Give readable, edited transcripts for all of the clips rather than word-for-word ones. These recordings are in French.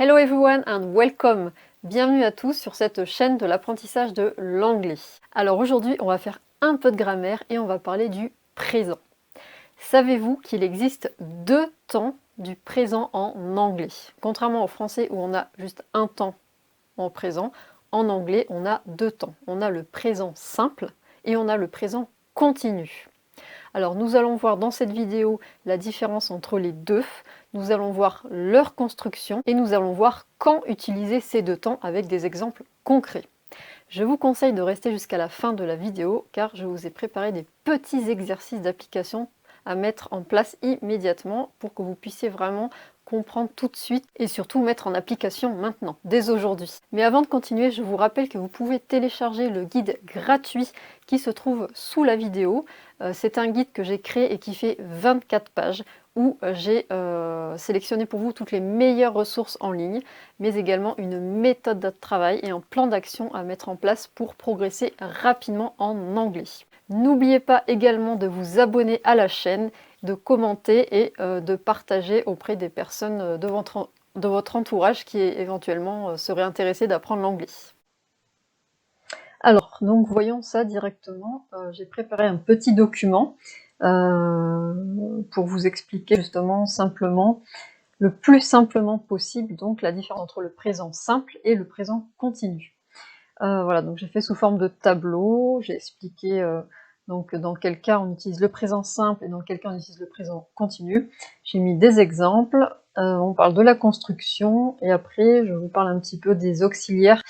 Hello everyone and welcome! Bienvenue à tous sur cette chaîne de l'apprentissage de l'anglais. Alors aujourd'hui, on va faire un peu de grammaire et on va parler du présent. Savez-vous qu'il existe deux temps du présent en anglais? Contrairement au français où on a juste un temps en présent, en anglais on a deux temps. On a le présent simple et on a le présent continu. Alors nous allons voir dans cette vidéo la différence entre les deux, nous allons voir leur construction et nous allons voir quand utiliser ces deux temps avec des exemples concrets. Je vous conseille de rester jusqu'à la fin de la vidéo car je vous ai préparé des petits exercices d'application à mettre en place immédiatement pour que vous puissiez vraiment comprendre tout de suite et surtout mettre en application maintenant, dès aujourd'hui. Mais avant de continuer, je vous rappelle que vous pouvez télécharger le guide gratuit qui se trouve sous la vidéo. C'est un guide que j'ai créé et qui fait 24 pages où j'ai sélectionné pour vous toutes les meilleures ressources en ligne, mais également une méthode de travail et un plan d'action à mettre en place pour progresser rapidement en anglais. N'oubliez pas également de vous abonner à la chaîne, de commenter et de partager auprès des personnes de votre entourage qui éventuellement seraient intéressées d'apprendre l'anglais. Alors, donc voyons ça directement. J'ai préparé un petit document pour vous expliquer justement simplement, le plus simplement possible, donc la différence entre le présent simple et le présent continu. Voilà, donc j'ai fait sous forme de tableau, j'ai expliqué donc dans quel cas on utilise le présent simple et dans quel cas on utilise le présent continu. J'ai mis des exemples, on parle de la construction et après je vous parle un petit peu des auxiliaires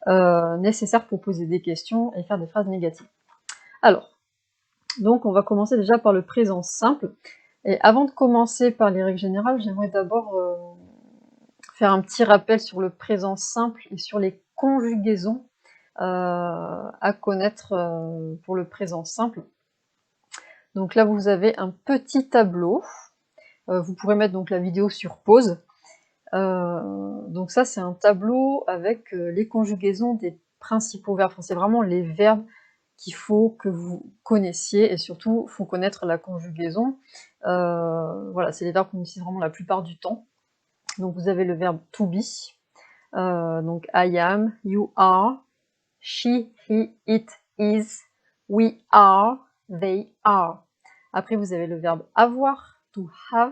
nécessaires pour poser des questions et faire des phrases négatives. Alors, donc on va commencer déjà par le présent simple. Et avant de commencer par les règles générales, j'aimerais d'abord faire un petit rappel sur le présent simple et sur les conjugaisons à connaître pour le présent simple. Donc là vous avez un petit tableau, vous pourrez mettre donc la vidéo sur pause. Donc ça c'est un tableau avec les conjugaisons des principaux verbes, enfin, c'est vraiment les verbes qu'il faut que vous connaissiez et surtout il faut connaître la conjugaison. Voilà, c'est les verbes qu'on utilise vraiment la plupart du temps. Donc vous avez le verbe to be, donc I am, you are, she, he, it, is, we are, they are. Après, vous avez le verbe avoir, to have.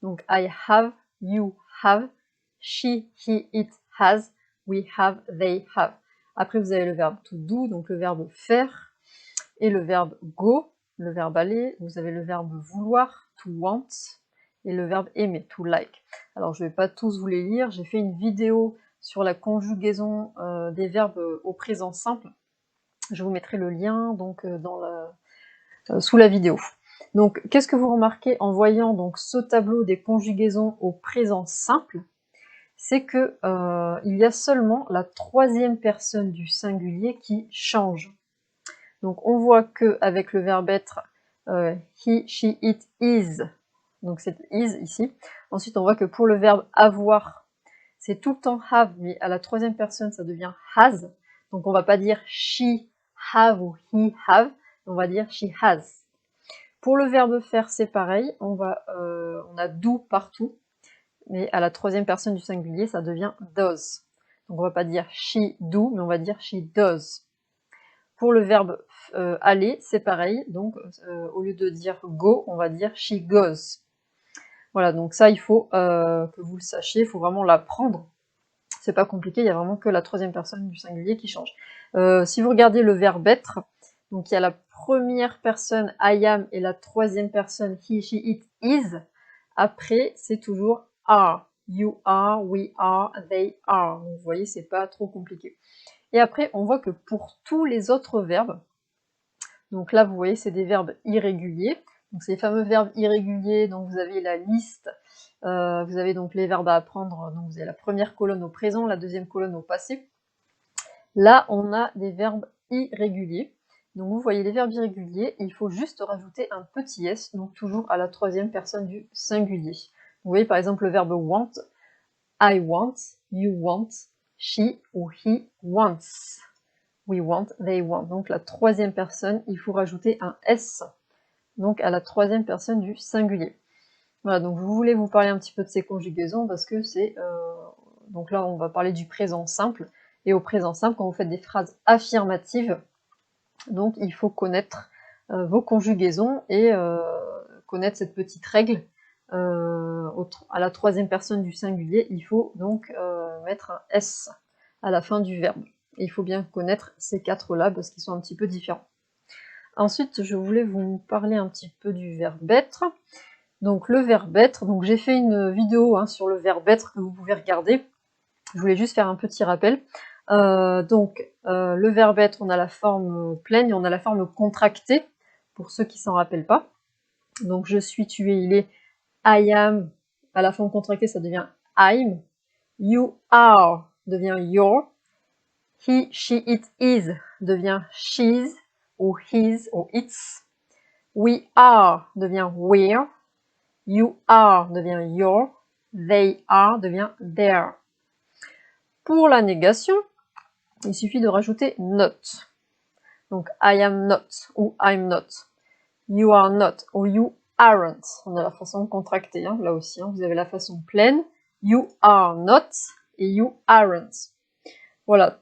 Donc, I have, you have, she, he, it has, we have, they have. Après, vous avez le verbe to do, donc le verbe faire. Et le verbe go, le verbe aller. Vous avez le verbe vouloir, to want. Et le verbe aimer, to like. Alors, je ne vais pas tous vous les lire. J'ai fait une vidéo sur la conjugaison des verbes au présent simple. Je vous mettrai le lien donc sous la vidéo. Donc, qu'est-ce que vous remarquez en voyant donc ce tableau des conjugaisons au présent simple? C'est que il y a seulement la troisième personne du singulier qui change. Donc, on voit que avec le verbe être, he, she, it, is. Donc, c'est is ici. Ensuite, on voit que pour le verbe avoir, c'est tout le temps have, mais à la troisième personne, ça devient has. Donc, on va pas dire she have ou he have, on va dire she has. Pour le verbe faire, c'est pareil, on a do partout, mais à la troisième personne du singulier, ça devient does. Donc on va pas dire she do, mais on va dire she does. Pour le verbe aller, c'est pareil, donc au lieu de dire go, on va dire she goes. Voilà, donc ça, il faut que vous le sachiez, il faut vraiment l'apprendre. C'est pas compliqué, il y a vraiment que la troisième personne du singulier qui change. Si vous regardez le verbe être, donc il y a la première personne I am et la troisième personne he, she, it, is. Après, c'est toujours are. You are, we are, they are. Donc, vous voyez, c'est pas trop compliqué. Et après, on voit que pour tous les autres verbes, donc là, vous voyez, c'est des verbes irréguliers. Donc, ces fameux verbes irréguliers, donc vous avez la liste. Vous avez donc les verbes à apprendre. Donc, vous avez la première colonne au présent, la deuxième colonne au passé. Là, on a des verbes irréguliers. Donc, vous voyez les verbes irréguliers, il faut juste rajouter un petit s, donc toujours à la troisième personne du singulier. Vous voyez par exemple le verbe want, I want, you want, she ou he wants. We want, they want. Donc la troisième personne, il faut rajouter un s, donc à la troisième personne du singulier. Voilà, donc vous voulez vous parler un petit peu de ces conjugaisons parce que c'est donc là, on va parler du présent simple. Et au présent simple, quand vous faites des phrases affirmatives, donc il faut connaître vos conjugaisons et connaître cette petite règle. À la troisième personne du singulier, il faut donc mettre un S à la fin du verbe. Et il faut bien connaître ces quatre-là parce qu'ils sont un petit peu différents. Ensuite, je voulais vous parler un petit peu du verbe être. Donc le verbe être, donc j'ai fait une vidéo sur le verbe être que vous pouvez regarder. Je voulais juste faire un petit rappel. Le verbe être, on a la forme pleine et on a la forme contractée, pour ceux qui s'en rappellent pas. Donc je suis, tu es, il est, I am, à la forme contractée, ça devient I'm. You are devient your. He, she, it, is devient she's, ou his, ou its. We are devient we're. You are devient your. They are devient their. Pour la négation, il suffit de rajouter not. Donc I am not ou I'm not. You are not ou you aren't. On a la façon contractée, là aussi. Vous avez la façon pleine. You are not et you aren't. Voilà.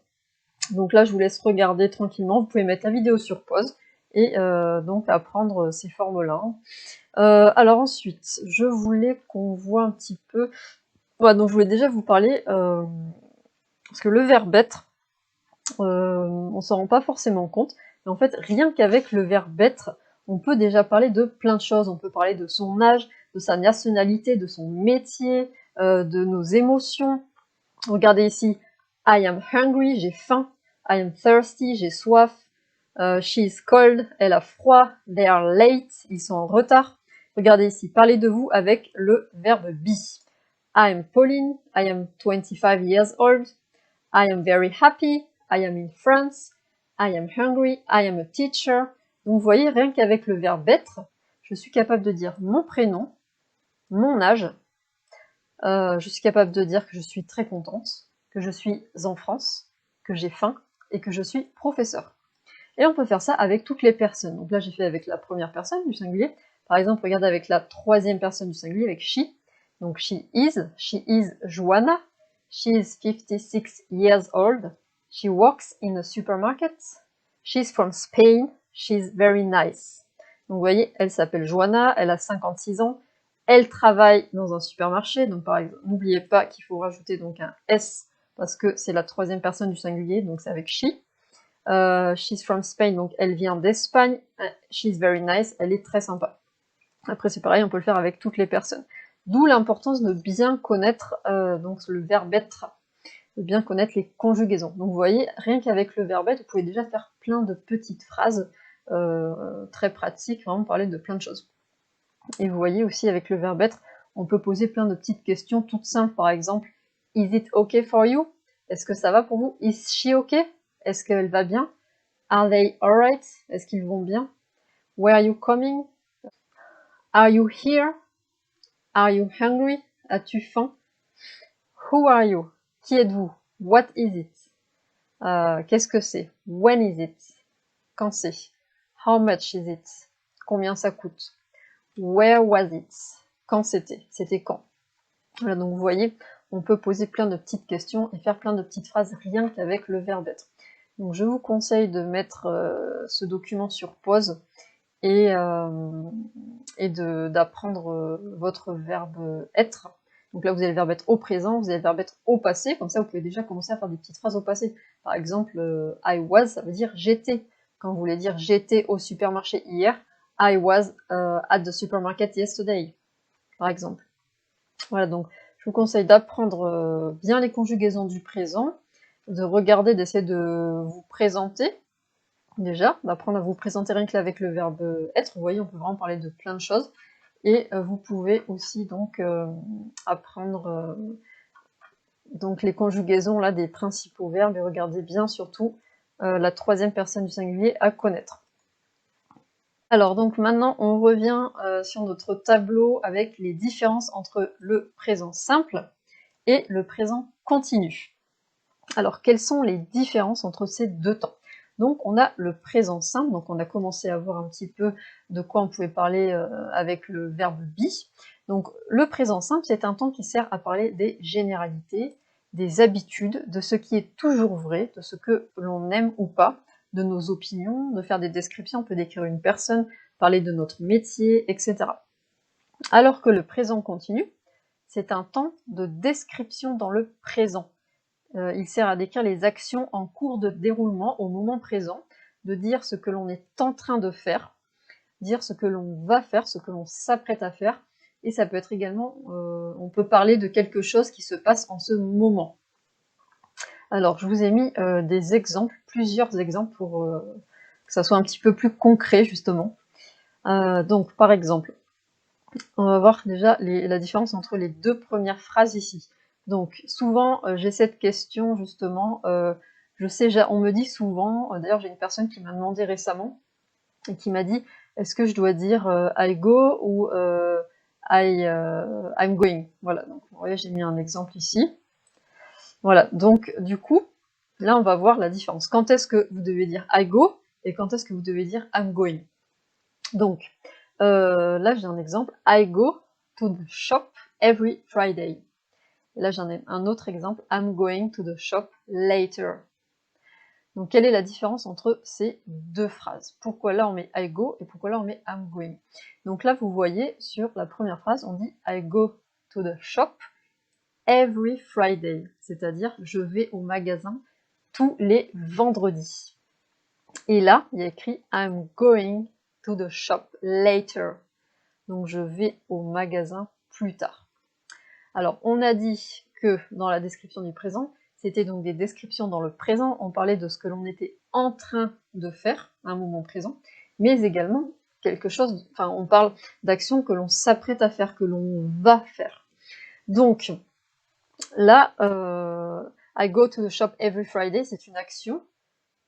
Donc là, je vous laisse regarder tranquillement. Vous pouvez mettre la vidéo sur pause et donc apprendre ces formes-là. Alors ensuite, je voulais qu'on voit un petit peu... Voilà, donc je voulais déjà vous parler... parce que le verbe être, on s'en rend pas forcément compte, mais en fait, rien qu'avec le verbe être, on peut déjà parler de plein de choses. On peut parler de son âge, de sa nationalité, de son métier, de nos émotions. Regardez ici, I am hungry, j'ai faim. I am thirsty, j'ai soif. She is cold, elle a froid. They are late, ils sont en retard. Regardez ici, parlez de vous avec le verbe be. I am Pauline, I am 25 years old. I am very happy, I am in France, I am hungry, I am a teacher. Donc vous voyez, rien qu'avec le verbe être, je suis capable de dire mon prénom, mon âge, je suis capable de dire que je suis très contente, que je suis en France, que j'ai faim et que je suis professeur. Et on peut faire ça avec toutes les personnes. Donc là, j'ai fait avec la première personne du singulier. Par exemple, regardez avec la troisième personne du singulier, avec she. Donc she is Joanna. She is 56 years old. She works in a supermarket. She's from Spain. She's very nice. Donc vous voyez, elle s'appelle Joanna, elle a 56 ans. Elle travaille dans un supermarché. Donc par exemple, n'oubliez pas qu'il faut rajouter donc un S parce que c'est la troisième personne du singulier, donc c'est avec she. She's from Spain, donc elle vient d'Espagne. She's very nice, elle est très sympa. Après c'est pareil, on peut le faire avec toutes les personnes. D'où l'importance de bien connaître donc le verbe être, de bien connaître les conjugaisons. Donc vous voyez, rien qu'avec le verbe être, vous pouvez déjà faire plein de petites phrases très pratiques, vraiment parler de plein de choses. Et vous voyez aussi avec le verbe être, on peut poser plein de petites questions toutes simples, par exemple, is it okay for you? Est-ce que ça va pour vous? Is she okay? Est-ce qu'elle va bien? Are they alright? Est-ce qu'ils vont bien? Where are you coming? Are you here? Are you hungry? As-tu faim? Who are you? Qui êtes-vous? What is it? Qu'est-ce que c'est? When is it? Quand c'est? How much is it? Combien ça coûte? Where was it? Quand c'était? C'était quand? Voilà, donc vous voyez, on peut poser plein de petites questions et faire plein de petites phrases rien qu'avec le verbe être. Donc je vous conseille de mettre ce document sur pause et d'apprendre votre verbe être. Donc là vous avez le verbe être au présent, vous avez le verbe être au passé, comme ça vous pouvez déjà commencer à faire des petites phrases au passé. Par exemple, I was, ça veut dire j'étais. Quand vous voulez dire j'étais au supermarché hier, I was at the supermarket yesterday, par exemple. Voilà, donc je vous conseille d'apprendre bien les conjugaisons du présent, de regarder, d'essayer de vous présenter, déjà, d'apprendre à vous présenter rien qu'avec le verbe être. Vous voyez, on peut vraiment parler de plein de choses. Et vous pouvez aussi donc apprendre donc les conjugaisons là, des principaux verbes et regardez bien surtout la troisième personne du singulier à connaître. Alors donc maintenant on revient sur notre tableau avec les différences entre le présent simple et le présent continu. Alors quelles sont les différences entre ces deux temps? Donc on a le présent simple, donc on a commencé à voir un petit peu de quoi on pouvait parler avec le verbe be. Donc le présent simple, c'est un temps qui sert à parler des généralités, des habitudes, de ce qui est toujours vrai, de ce que l'on aime ou pas, de nos opinions, de faire des descriptions, on peut décrire une personne, parler de notre métier, etc. Alors que le présent continu, c'est un temps de description dans le présent. Il sert à décrire les actions en cours de déroulement au moment présent, de dire ce que l'on est en train de faire, dire ce que l'on va faire, ce que l'on s'apprête à faire, et ça peut être également, on peut parler de quelque chose qui se passe en ce moment. Alors, je vous ai mis des exemples, plusieurs exemples pour que ça soit un petit peu plus concret, justement. Donc, par exemple, on va voir déjà la différence entre les deux premières phrases ici. Donc, souvent, j'ai cette question, justement, je sais, on me dit souvent, d'ailleurs, j'ai une personne qui m'a demandé récemment, et qui m'a dit, est-ce que je dois dire I go ou I'm going? Voilà, donc vous voyez, j'ai mis un exemple ici. Voilà, donc du coup, là on va voir la différence. Quand est-ce que vous devez dire I go et quand est-ce que vous devez dire I'm going? Donc, là j'ai un exemple, I go to the shop every Friday. Et là j'en ai un autre exemple, I'm going to the shop later. Donc, quelle est la différence entre ces deux phrases? Pourquoi là on met I go et pourquoi là on met I'm going? Donc là, vous voyez, sur la première phrase, on dit I go to the shop every Friday, c'est-à-dire je vais au magasin tous les vendredis. Et là, il y a écrit I'm going to the shop later. Donc je vais au magasin plus tard. Alors, on a dit que dans la description du présent, c'était donc des descriptions dans le présent, on parlait de ce que l'on était en train de faire à un moment présent, mais également quelque chose, enfin on parle d'actions que l'on s'apprête à faire, que l'on va faire. Donc là, I go to the shop every Friday, c'est une action,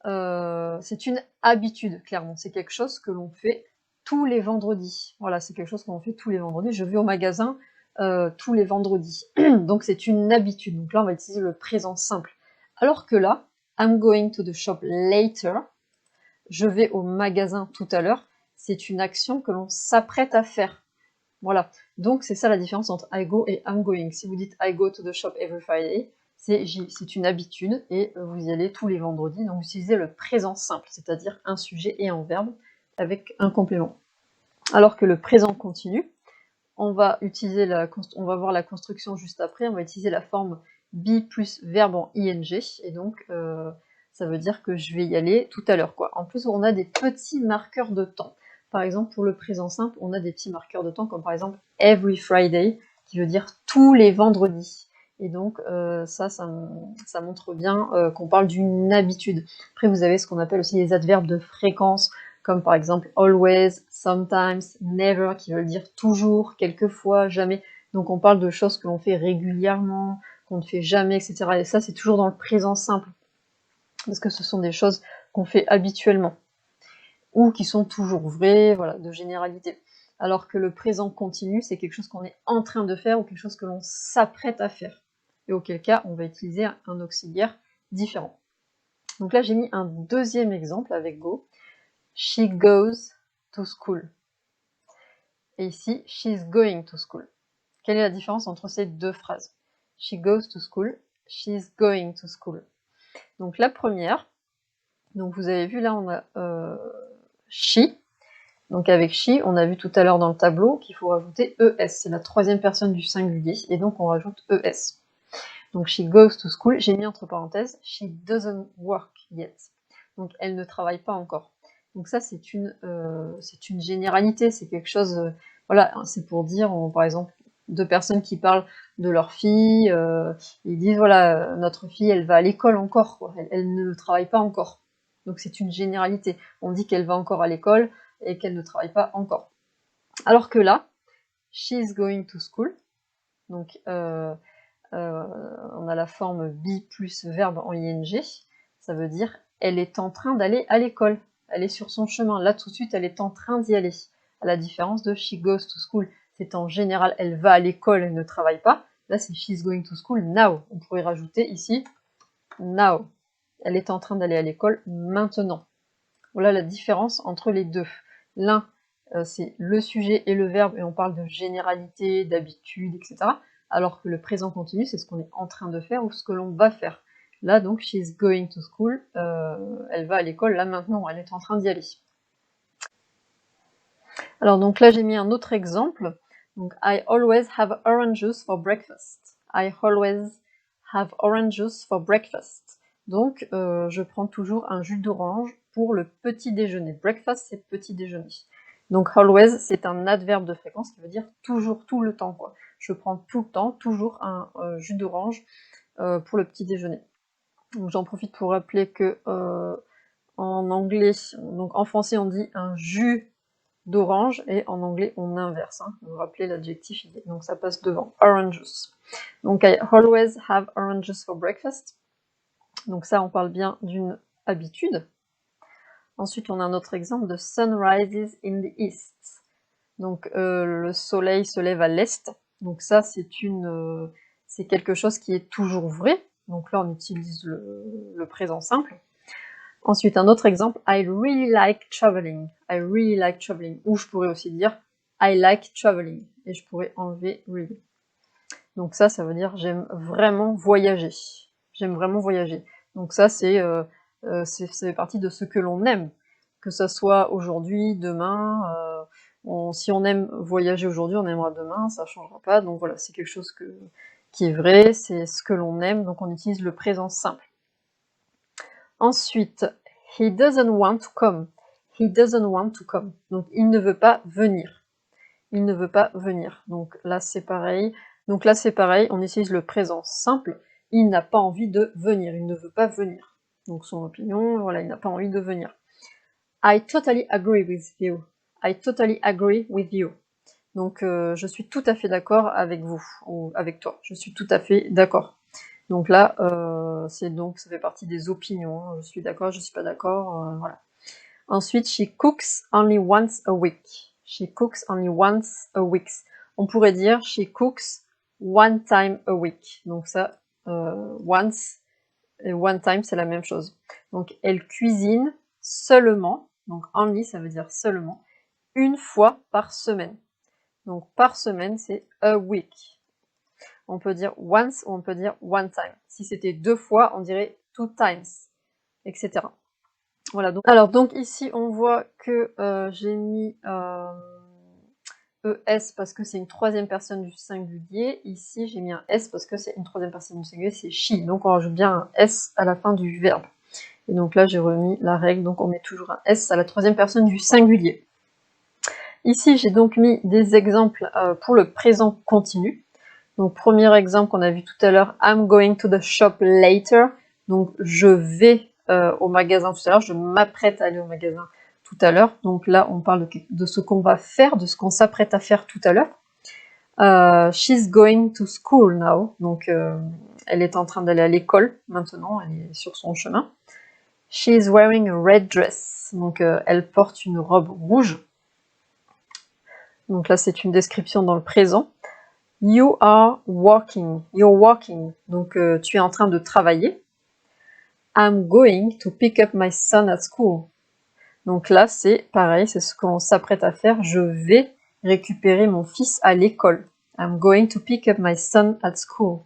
c'est une habitude, clairement, c'est quelque chose que l'on fait tous les vendredis. Voilà, c'est quelque chose qu'on fait tous les vendredis, je vais au magasin tous les vendredis. Donc c'est une habitude. Donc là, on va utiliser le présent simple. Alors que là, I'm going to the shop later, je vais au magasin tout à l'heure, c'est une action que l'on s'apprête à faire. Voilà. Donc c'est ça la différence entre I go et I'm going. Si vous dites I go to the shop every Friday, c'est une habitude et vous y allez tous les vendredis. Donc vous utilisez le présent simple, c'est-à-dire un sujet et un verbe avec un complément. Alors que le présent continu, on va voir la construction juste après, on va utiliser la forme be plus verbe en ing, et donc ça veut dire que je vais y aller tout à l'heure, quoi. En plus, on a des petits marqueurs de temps. Par exemple, pour le présent simple, on a des petits marqueurs de temps, comme par exemple every Friday, qui veut dire tous les vendredis. Et donc ça montre bien qu'on parle d'une habitude. Après, vous avez ce qu'on appelle aussi les adverbes de fréquence, comme par exemple always, sometimes, never, qui veulent dire toujours, quelquefois, jamais. Donc on parle de choses que l'on fait régulièrement, qu'on ne fait jamais, etc. Et ça, c'est toujours dans le présent simple, parce que ce sont des choses qu'on fait habituellement, ou qui sont toujours vraies, voilà, de généralité. Alors que le présent continu, c'est quelque chose qu'on est en train de faire, ou quelque chose que l'on s'apprête à faire. Et auquel cas, on va utiliser un auxiliaire différent. Donc là, j'ai mis un deuxième exemple avec go. She goes to school. Et ici, she's going to school. Quelle est la différence entre ces deux phrases? She goes to school, she's going to school. Donc la première, donc vous avez vu là, on a she. Donc avec she, on a vu tout à l'heure dans le tableau qu'il faut rajouter es. C'est la troisième personne du singulier, et donc on rajoute es. Donc she goes to school, j'ai mis entre parenthèses, she doesn't work yet. Donc elle ne travaille pas encore. Donc ça, c'est une généralité, c'est quelque chose, voilà, c'est pour dire, par exemple, deux personnes qui parlent de leur fille, ils disent, voilà, notre fille, elle va à l'école encore, quoi. Elle ne travaille pas encore. Donc c'est une généralité. On dit qu'elle va encore à l'école et qu'elle ne travaille pas encore. Alors que là, she's going to school, donc on a la forme be plus verbe en ing, ça veut dire elle est en train d'aller à l'école, elle est sur son chemin, là tout de suite elle est en train d'y aller. À la différence de she goes to school, c'est en général elle va à l'école, elle ne travaille pas, là c'est she's going to school now, on pourrait rajouter ici now, elle est en train d'aller à l'école maintenant. Voilà la différence entre les deux. L'un c'est le sujet et le verbe et on parle de généralité, d'habitude, etc. alors que le présent continu, c'est ce qu'on est en train de faire ou ce que l'on va faire. Là, donc, she's going to school, elle va à l'école, là, maintenant, elle est en train d'y aller. Alors, donc là, j'ai mis un autre exemple. Donc, I always have orange juice for breakfast. I always have orange juice for breakfast. Donc, je prends toujours un jus d'orange pour le petit déjeuner. Breakfast, c'est petit déjeuner. Donc, always, c'est un adverbe de fréquence qui veut dire toujours, tout le temps, quoi. Je prends tout le temps, toujours un jus d'orange pour le petit déjeuner. Donc, j'en profite pour rappeler que en anglais, donc en français, on dit un jus d'orange et en anglais, on inverse. Hein. Vous vous rappelez l'adjectif, donc ça passe devant. Orange juice. Donc, I always have orange juice for breakfast. Donc ça, on parle bien d'une habitude. Ensuite, on a un autre exemple de sun rises in the east. Donc le soleil se lève à l'est. Donc ça, c'est quelque chose qui est toujours vrai. Donc là, on utilise le présent simple. Ensuite, un autre exemple, I really like traveling. I really like traveling. Ou je pourrais aussi dire I like traveling. Et je pourrais enlever really. Donc ça veut dire j'aime vraiment voyager. J'aime vraiment voyager. Donc ça, ça fait partie de ce que l'on aime. Que ça soit aujourd'hui, demain. Si on aime voyager aujourd'hui, on aimera demain, ça ne changera pas. Donc voilà, c'est quelque chose qui est vrai, c'est ce que l'on aime. Donc on utilise le présent simple. Ensuite, he doesn't want to come. He doesn't want to come. Donc il ne veut pas venir. Il ne veut pas venir. Donc là, c'est pareil. On utilise le présent simple. Il n'a pas envie de venir. Il ne veut pas venir. Donc son opinion, voilà, il n'a pas envie de venir. I totally agree with you. I totally agree with you. Donc je suis tout à fait d'accord avec vous, ou avec toi. Je suis tout à fait d'accord. Donc là, ça fait partie des opinions. Hein. Je suis d'accord, je suis pas d'accord, voilà. Ensuite, she cooks only once a week. She cooks only once a week. On pourrait dire she cooks one time a week. Donc ça, once et one time, c'est la même chose. Donc elle cuisine seulement, donc only, ça veut dire seulement, une fois par semaine. Donc par semaine, c'est a week. On peut dire once ou on peut dire one time. Si c'était 2 fois, on dirait 2 times, etc. Voilà. Donc ici, on voit que j'ai mis ES parce que c'est une troisième personne du singulier. Ici, j'ai mis un S parce que c'est une troisième personne du singulier, c'est she. Donc on rajoute bien un S à la fin du verbe. Et donc là, j'ai remis la règle, donc on met toujours un S à la troisième personne du singulier. Ici, j'ai donc mis des exemples pour le présent continu. Donc, premier exemple qu'on a vu tout à l'heure, I'm going to the shop later. Donc, je vais au magasin tout à l'heure, je m'apprête à aller au magasin tout à l'heure. Donc là, on parle de ce qu'on va faire, de ce qu'on s'apprête à faire tout à l'heure. She's going to school now. Donc, elle est en train d'aller à l'école maintenant, elle est sur son chemin. She's wearing a red dress. Donc, elle porte une robe rouge. Donc là, c'est une description dans le présent. You are working. You're working. Donc, tu es en train de travailler. I'm going to pick up my son at school. Donc là, c'est pareil, c'est ce qu'on s'apprête à faire. Je vais récupérer mon fils à l'école. I'm going to pick up my son at school.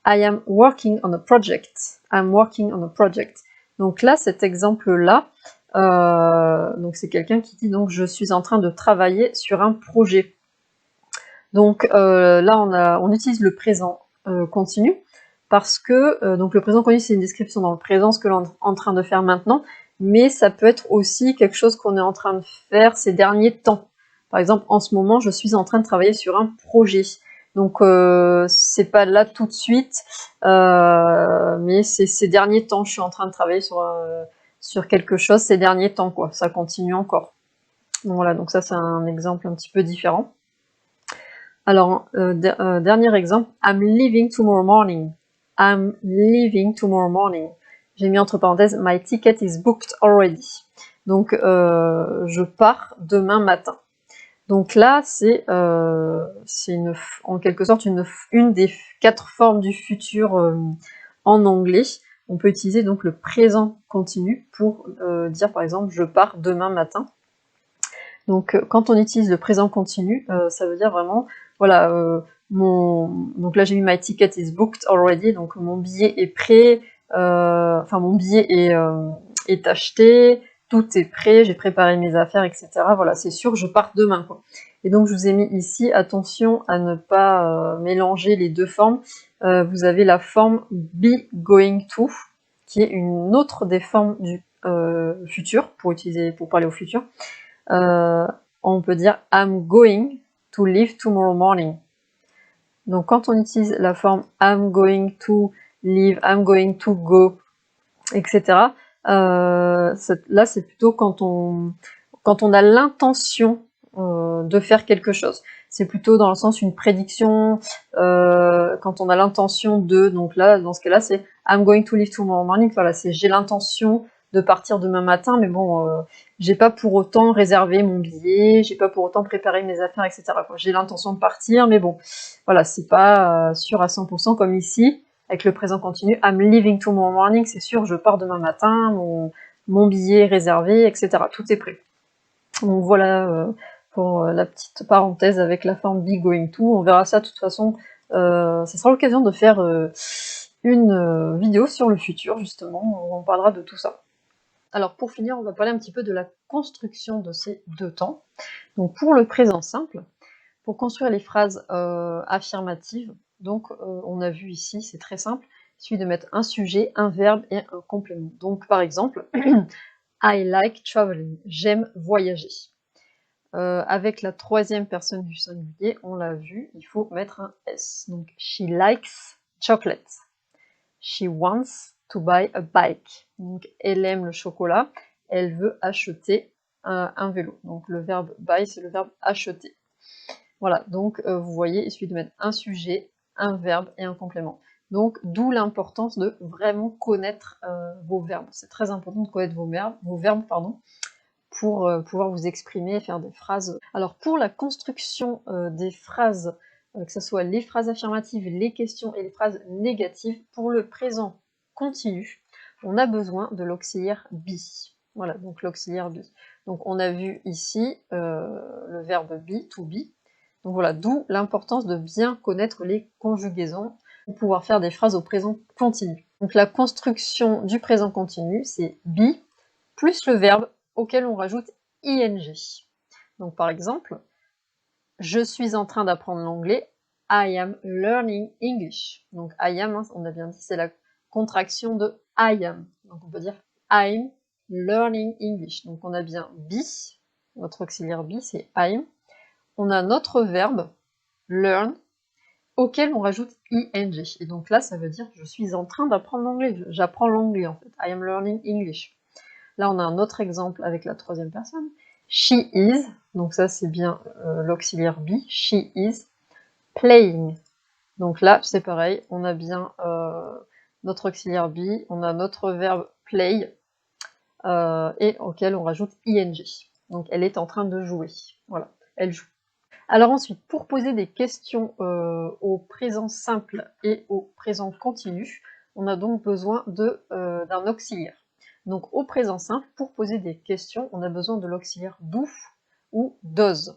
I am working on a project. I'm working on a project. Donc là, cet exemple-là, donc c'est quelqu'un qui dit donc je suis en train de travailler sur un projet. Donc là, on utilise le présent continu parce que donc le présent continu, c'est une description dans le présent, ce que l'on est en train de faire maintenant, mais ça peut être aussi quelque chose qu'on est en train de faire ces derniers temps. Par exemple, en ce moment, je suis en train de travailler sur un projet. Donc c'est pas là tout de suite, mais c'est ces derniers temps. Je suis en train de travailler sur quelque chose ces derniers temps, quoi. Ça continue encore. Donc voilà, donc ça c'est un exemple un petit peu différent. Alors, dernier exemple, I'm leaving tomorrow morning. I'm leaving tomorrow morning. J'ai mis entre parenthèses, my ticket is booked already. Donc, je pars demain matin. Donc là, c'est en quelque sorte une des 4 formes du futur en anglais. On peut utiliser donc le présent continu pour dire par exemple, je pars demain matin. Donc, quand on utilise le présent continu, ça veut dire vraiment, voilà, donc là j'ai mis my ticket is booked already, donc mon billet est prêt, enfin mon billet est acheté, tout est prêt, j'ai préparé mes affaires, etc. Voilà, c'est sûr, je pars demain, quoi. Et donc je vous ai mis ici, attention à ne pas mélanger les deux formes. Vous avez la forme be going to, qui est une autre des formes du futur, pour parler au futur. On peut dire I'm going to leave tomorrow morning. Donc quand on utilise la forme I'm going to leave, I'm going to go, etc. Là c'est plutôt quand on a l'intention de faire quelque chose. C'est plutôt dans le sens une prédiction, quand on a l'intention de, donc là, dans ce cas-là, c'est I'm going to leave tomorrow morning, voilà, c'est j'ai l'intention de partir demain matin, mais bon, j'ai pas pour autant réservé mon billet, j'ai pas pour autant préparé mes affaires, etc. J'ai l'intention de partir, mais bon, voilà, c'est pas sûr à 100% comme ici, avec le présent continu, I'm leaving tomorrow morning, c'est sûr, je pars demain matin, mon billet est réservé, etc. Tout est prêt. Donc voilà pour la petite parenthèse avec la forme be going to. On verra ça de toute façon. Ça sera l'occasion de faire une vidéo sur le futur, justement, où on parlera de tout ça. Alors pour finir, on va parler un petit peu de la construction de ces deux temps. Donc pour le présent simple, pour construire les phrases affirmatives, donc on a vu ici, c'est très simple, il suffit de mettre un sujet, un verbe et un complément. Donc par exemple, I like traveling, j'aime voyager. Avec la troisième personne du singulier, on l'a vu, il faut mettre un S. Donc, she likes chocolate. She wants to buy a bike. Donc, elle aime le chocolat, elle veut acheter un vélo. Donc, le verbe buy, c'est le verbe acheter. Voilà, donc vous voyez, il suffit de mettre un sujet, un verbe et un complément. Donc, d'où l'importance de vraiment connaître vos verbes. C'est très important de connaître vos verbes, pour pouvoir vous exprimer et faire des phrases. Alors pour la construction des phrases, que ce soit les phrases affirmatives, les questions et les phrases négatives, pour le présent continu, on a besoin de l'auxiliaire be. Voilà, donc l'auxiliaire be. Donc on a vu ici le verbe be, to be. Donc voilà, d'où l'importance de bien connaître les conjugaisons pour pouvoir faire des phrases au présent continu. Donc la construction du présent continu, c'est be plus le verbe auquel on rajoute ing. Donc par exemple, je suis en train d'apprendre l'anglais, I am learning English. Donc I am, on a bien dit, c'est la contraction de I am. Donc on peut dire I'm learning English. Donc on a bien be, notre auxiliaire be, c'est I'm. On a notre verbe learn, auquel on rajoute ing. Et donc là, ça veut dire je suis en train d'apprendre l'anglais. J'apprends l'anglais en fait. I am learning English. Là, on a un autre exemple avec la troisième personne. She is, donc ça c'est bien l'auxiliaire be, she is playing. Donc là, c'est pareil, on a bien notre auxiliaire be, on a notre verbe play, et auquel on rajoute ing. Donc elle est en train de jouer. Voilà, elle joue. Alors ensuite, pour poser des questions au présent simple et au présent continu, on a donc besoin d'un auxiliaire. Donc au présent simple, pour poser des questions, on a besoin de l'auxiliaire do ou does.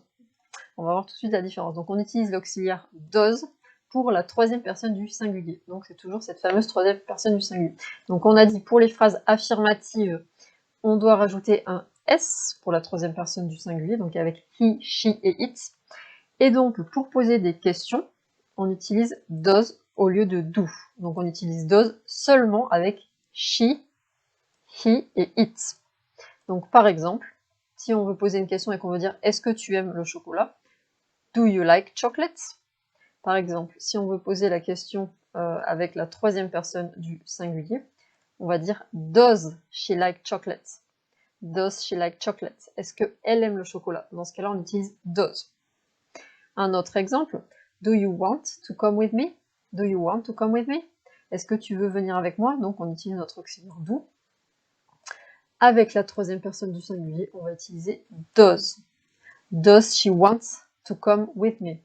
On va voir tout de suite la différence. Donc on utilise l'auxiliaire does pour la troisième personne du singulier. Donc c'est toujours cette fameuse troisième personne du singulier. Donc on a dit pour les phrases affirmatives, on doit rajouter un S pour la troisième personne du singulier, donc avec he, she et it. Et donc pour poser des questions, on utilise does au lieu de do. Donc on utilise does seulement avec she, he et it. Donc par exemple, si on veut poser une question et qu'on veut dire est-ce que tu aimes le chocolat? Do you like chocolate? Par exemple, si on veut poser la question avec la troisième personne du singulier, on va dire does she like chocolate? Does she like chocolate? Est-ce qu'elle aime le chocolat? Dans ce cas-là, on utilise does. Un autre exemple, do you want to come with me? Do you want to come with me? Est-ce que tu veux venir avec moi? Donc on utilise notre auxiliaire do. Avec la troisième personne du singulier, on va utiliser does. Does she want to come with me?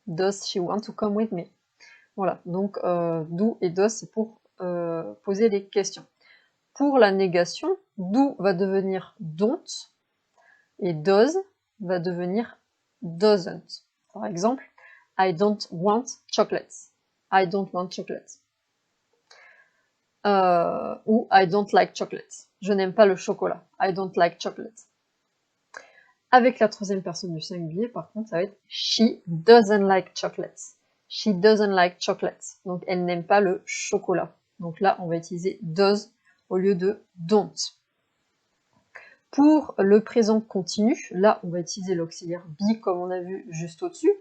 Does she want to come with me? Voilà, donc do et does, c'est pour poser des questions. Pour la négation, do va devenir don't et does va devenir doesn't. Par exemple, I don't want chocolates. I don't want chocolates. Ou I don't like chocolates. Je n'aime pas le chocolat. I don't like chocolates. Avec la troisième personne du singulier, par contre, ça va être she doesn't like chocolates. She doesn't like chocolates. Donc, elle n'aime pas le chocolat. Donc là, on va utiliser does au lieu de don't. Pour le présent continu, là, on va utiliser l'auxiliaire be comme on a vu juste au-dessus.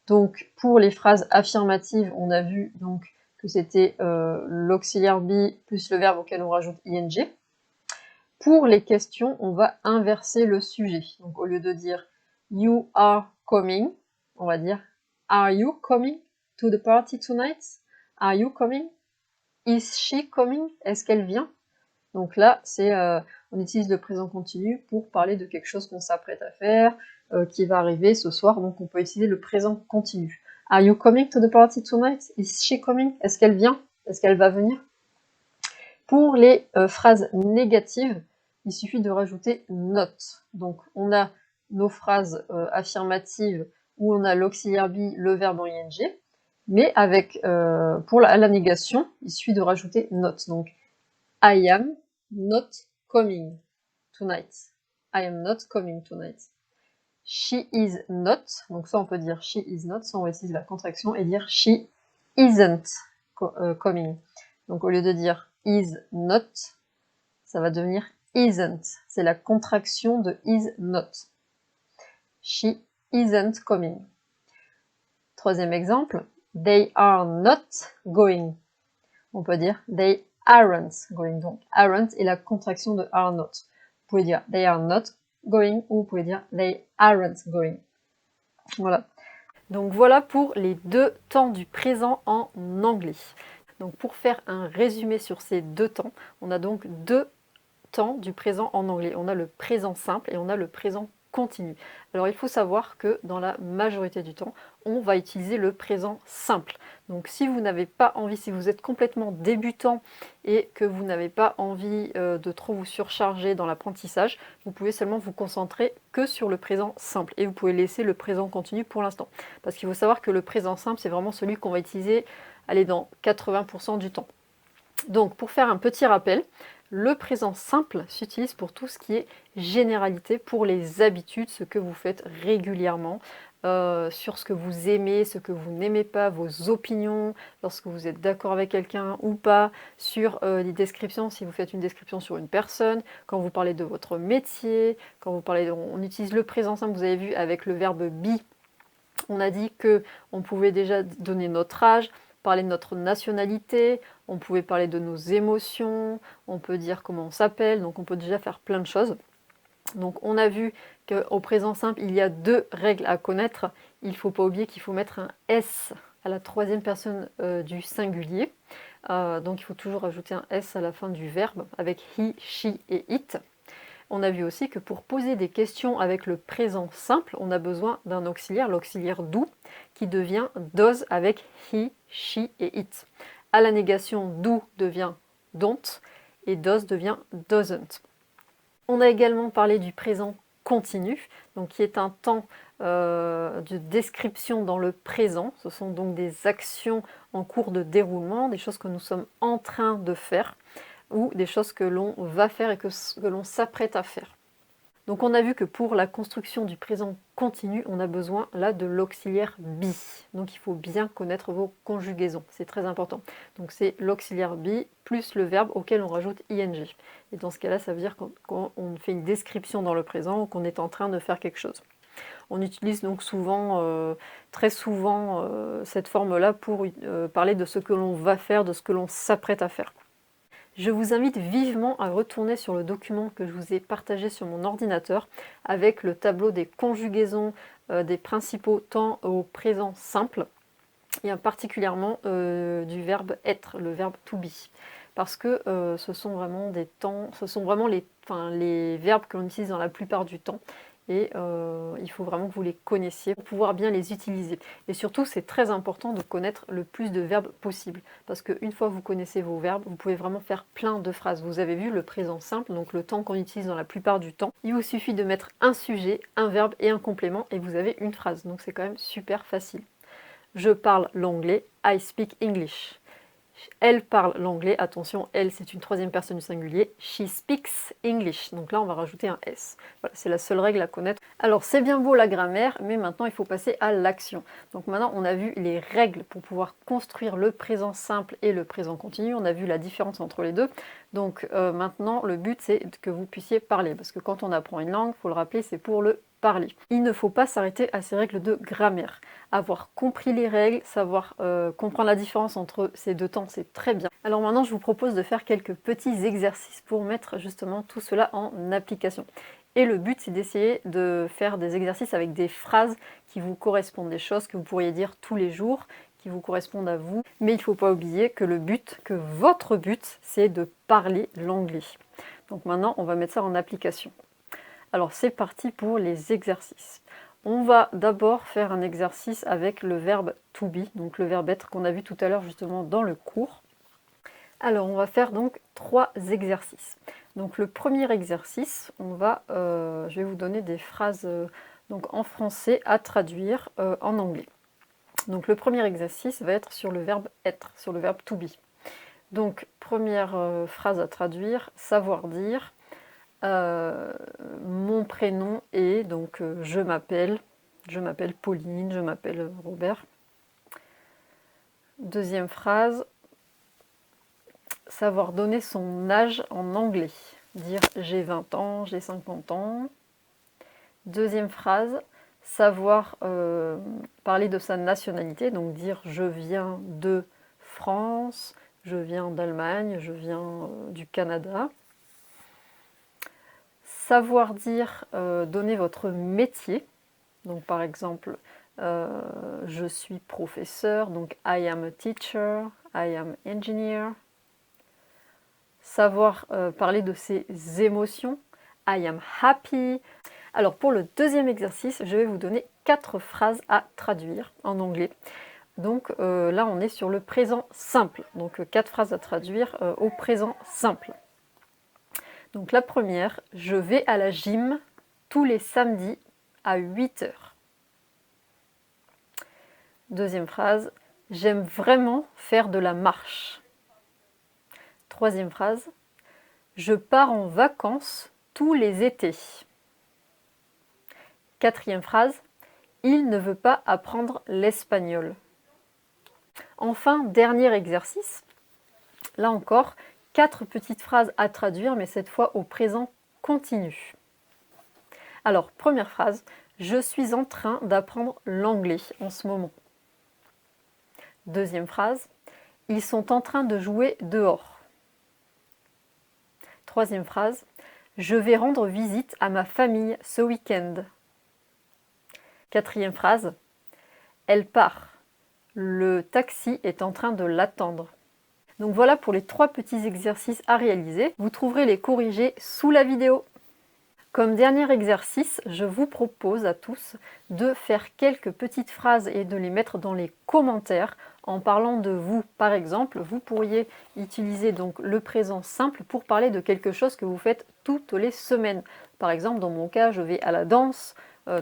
Donc, pour les phrases affirmatives, on a vu donc que c'était l'auxiliaire be plus le verbe auquel on rajoute ing. Pour les questions, on va inverser le sujet. Donc, au lieu de dire you are coming, on va dire are you coming to the party tonight? Are you coming? Is she coming? Est-ce qu'elle vient? Donc là, on utilise le présent continu pour parler de quelque chose qu'on s'apprête à faire, qui va arriver ce soir. Donc on peut utiliser le présent continu. Are you coming to the party tonight? Is she coming? Est-ce qu'elle vient? Est-ce qu'elle va venir? Pour les phrases négatives, il suffit de rajouter not. Donc on a nos phrases affirmatives où on a l'auxiliaire be, le verbe en ing, mais pour la négation, il suffit de rajouter not. Donc I am not coming tonight. I am not coming tonight. She is not. Donc soit on peut dire she is not, soit on va utiliser la contraction et dire she isn't coming. Donc au lieu de dire is not, ça va devenir isn't. C'est la contraction de is not. She isn't coming. Troisième exemple, they are not going. On peut dire they aren't going. Donc aren't est la contraction de are not. Vous pouvez dire they are not going ou vous pouvez dire they aren't going. Voilà. Donc voilà pour les deux temps du présent en anglais. Donc pour faire un résumé sur ces deux temps, on a donc deux temps du présent en anglais. On a le présent simple et on a le présent continu. Alors il faut savoir que dans la majorité du temps, on va utiliser le présent simple. Donc si vous n'avez pas envie, si vous êtes complètement débutant et que vous n'avez pas envie de trop vous surcharger dans l'apprentissage, vous pouvez seulement vous concentrer que sur le présent simple et vous pouvez laisser le présent continu pour l'instant. Parce qu'il faut savoir que le présent simple, c'est vraiment celui qu'on va utiliser dans 80% du temps. Donc pour faire un petit rappel, le présent simple s'utilise pour tout ce qui est généralité, pour les habitudes, ce que vous faites régulièrement, sur ce que vous aimez, ce que vous n'aimez pas, vos opinions, lorsque vous êtes d'accord avec quelqu'un ou pas, sur les descriptions, si vous faites une description sur une personne, quand vous parlez de votre métier, quand vous parlez, on utilise le présent simple, vous avez vu, avec le verbe be, on a dit qu'on pouvait déjà donner notre âge, parler de notre nationalité, on pouvait parler de nos émotions, on peut dire comment on s'appelle, donc on peut déjà faire plein de choses. Donc on a vu qu'au présent simple, il y a deux règles à connaître. Il ne faut pas oublier qu'il faut mettre un S à la troisième personne du singulier. Donc il faut toujours ajouter un S à la fin du verbe avec he, she et it. On a vu aussi que pour poser des questions avec le présent simple, on a besoin d'un auxiliaire, l'auxiliaire do, qui devient does avec he, she et it. À la négation, do devient don't et does devient doesn't. On a également parlé du présent continu, donc qui est un temps de description dans le présent. Ce sont donc des actions en cours de déroulement, des choses que nous sommes en train de faire, ou des choses que l'on va faire et que l'on s'apprête à faire. Donc on a vu que pour la construction du présent continu, on a besoin là de l'auxiliaire be. Donc il faut bien connaître vos conjugaisons, c'est très important. Donc c'est l'auxiliaire be plus le verbe auquel on rajoute ing. Et dans ce cas-là, ça veut dire qu'on fait une description dans le présent ou qu'on est en train de faire quelque chose. On utilise donc très souvent, cette forme-là pour parler de ce que l'on va faire, de ce que l'on s'apprête à faire. Je vous invite vivement à retourner sur le document que je vous ai partagé sur mon ordinateur avec le tableau des conjugaisons des principaux temps au présent simple et particulièrement du verbe être, le verbe to be. Parce que ce sont vraiment les verbes que l'on utilise dans la plupart du temps. Et il faut vraiment que vous les connaissiez pour pouvoir bien les utiliser. Et surtout, c'est très important de connaître le plus de verbes possible. Parce qu'une fois que vous connaissez vos verbes, vous pouvez vraiment faire plein de phrases. Vous avez vu le présent simple, donc le temps qu'on utilise dans la plupart du temps. Il vous suffit de mettre un sujet, un verbe et un complément et vous avez une phrase. Donc c'est quand même super facile. Je parle l'anglais. I speak English. Elle parle l'anglais, attention, elle c'est une troisième personne du singulier, she speaks English, donc là on va rajouter un S. Voilà, c'est la seule règle à connaître. Alors c'est bien beau la grammaire, mais maintenant il faut passer à l'action. Donc maintenant on a vu les règles pour pouvoir construire le présent simple et le présent continu, on a vu la différence entre les deux. Donc maintenant le but c'est que vous puissiez parler, parce que quand on apprend une langue, il faut le rappeler, c'est pour le parler. Il ne faut pas s'arrêter à ces règles de grammaire. Avoir compris les règles, savoir comprendre la différence entre ces deux temps, c'est très bien. Alors maintenant, je vous propose de faire quelques petits exercices pour mettre justement tout cela en application. Et le but, c'est d'essayer de faire des exercices avec des phrases qui vous correspondent, des choses que vous pourriez dire tous les jours, qui vous correspondent à vous. Mais il ne faut pas oublier que votre but, c'est de parler l'anglais. Donc maintenant, on va mettre ça en application. Alors c'est parti pour les exercices. On va d'abord faire un exercice avec le verbe to be, donc le verbe être qu'on a vu tout à l'heure justement dans le cours. Alors on va faire donc 3 exercices. Donc le premier exercice, je vais vous donner des phrases donc en français à traduire en anglais. Donc le premier exercice va être sur le verbe être, sur le verbe to be. Donc première phrase à traduire, savoir dire. Mon prénom est, donc je m'appelle Pauline, je m'appelle Robert. Deuxième phrase, savoir donner son âge en anglais. Dire j'ai 20 ans, j'ai 50 ans. Deuxième phrase, savoir parler de sa nationalité, donc dire je viens de France, je viens d'Allemagne, je viens du Canada. Savoir dire, donner votre métier. Donc par exemple, je suis professeur, donc I am a teacher, I am engineer. Savoir parler de ses émotions, I am happy. Alors pour le deuxième exercice, je vais vous donner 4 phrases à traduire en anglais. Donc là, on est sur le présent simple. Donc 4 phrases à traduire au présent simple. Donc la première, je vais à la gym tous les samedis à 8 heures. Deuxième phrase, j'aime vraiment faire de la marche. Troisième phrase, je pars en vacances tous les étés. Quatrième phrase, il ne veut pas apprendre l'espagnol. Enfin, dernier exercice, là encore, 4 petites phrases à traduire, mais cette fois au présent continu. Alors, première phrase, je suis en train d'apprendre l'anglais en ce moment. Deuxième phrase, ils sont en train de jouer dehors. Troisième phrase, je vais rendre visite à ma famille ce week-end. Quatrième phrase, elle part. Le taxi est en train de l'attendre. Donc voilà pour les 3 petits exercices à réaliser. Vous trouverez les corrigés sous la vidéo. Comme dernier exercice, je vous propose à tous de faire quelques petites phrases et de les mettre dans les commentaires en parlant de vous. Par exemple, vous pourriez utiliser donc le présent simple pour parler de quelque chose que vous faites toutes les semaines. Par exemple, dans mon cas, je vais à la danse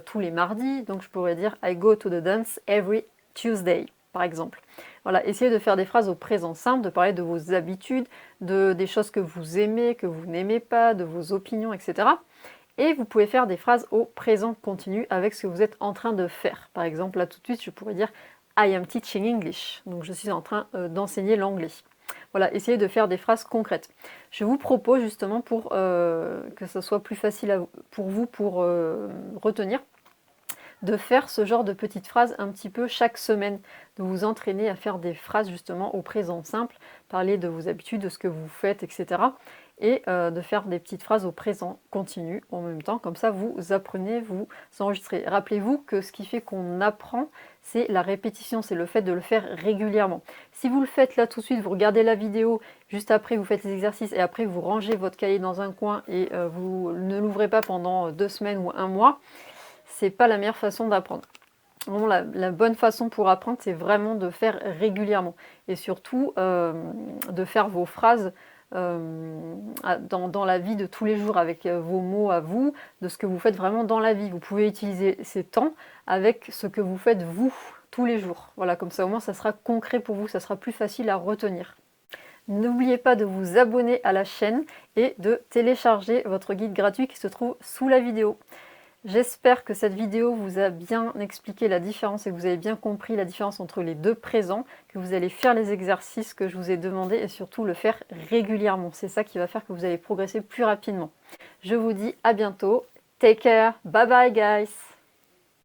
tous les mardis, donc je pourrais dire I go to the dance every Tuesday, par exemple. Voilà, essayez de faire des phrases au présent simple, de parler de vos habitudes, des choses que vous aimez, que vous n'aimez pas, de vos opinions, etc. Et vous pouvez faire des phrases au présent continu avec ce que vous êtes en train de faire. Par exemple, là tout de suite, je pourrais dire I am teaching English. Donc je suis en train d'enseigner l'anglais. Voilà, essayez de faire des phrases concrètes. Je vous propose justement pour que ce soit plus facile pour vous pour retenir, de faire ce genre de petites phrases un petit peu chaque semaine, de vous entraîner à faire des phrases justement au présent simple, parler de vos habitudes, de ce que vous faites, etc. Et de faire des petites phrases au présent continu en même temps, comme ça vous apprenez, vous enregistrez. Rappelez-vous que ce qui fait qu'on apprend, c'est la répétition, c'est le fait de le faire régulièrement. Si vous le faites là tout de suite, vous regardez la vidéo, juste après vous faites les exercices et après vous rangez votre cahier dans un coin et vous ne l'ouvrez pas pendant 2 semaines ou 1 mois, c'est pas la meilleure façon d'apprendre. Vraiment, la bonne façon pour apprendre, c'est vraiment de faire régulièrement. Et surtout, de faire vos phrases dans la vie de tous les jours, avec vos mots à vous, de ce que vous faites vraiment dans la vie. Vous pouvez utiliser ces temps avec ce que vous faites vous. tous les jours. Voilà, comme ça au moins ça sera concret pour vous, ça sera plus facile à retenir. N'oubliez pas de vous abonner à la chaîne et de télécharger votre guide gratuit qui se trouve sous la vidéo. J'espère que cette vidéo vous a bien expliqué la différence et que vous avez bien compris la différence entre les deux présents, que vous allez faire les exercices que je vous ai demandé et surtout le faire régulièrement. C'est ça qui va faire que vous allez progresser plus rapidement. Je vous dis à bientôt. Take care. Bye bye guys.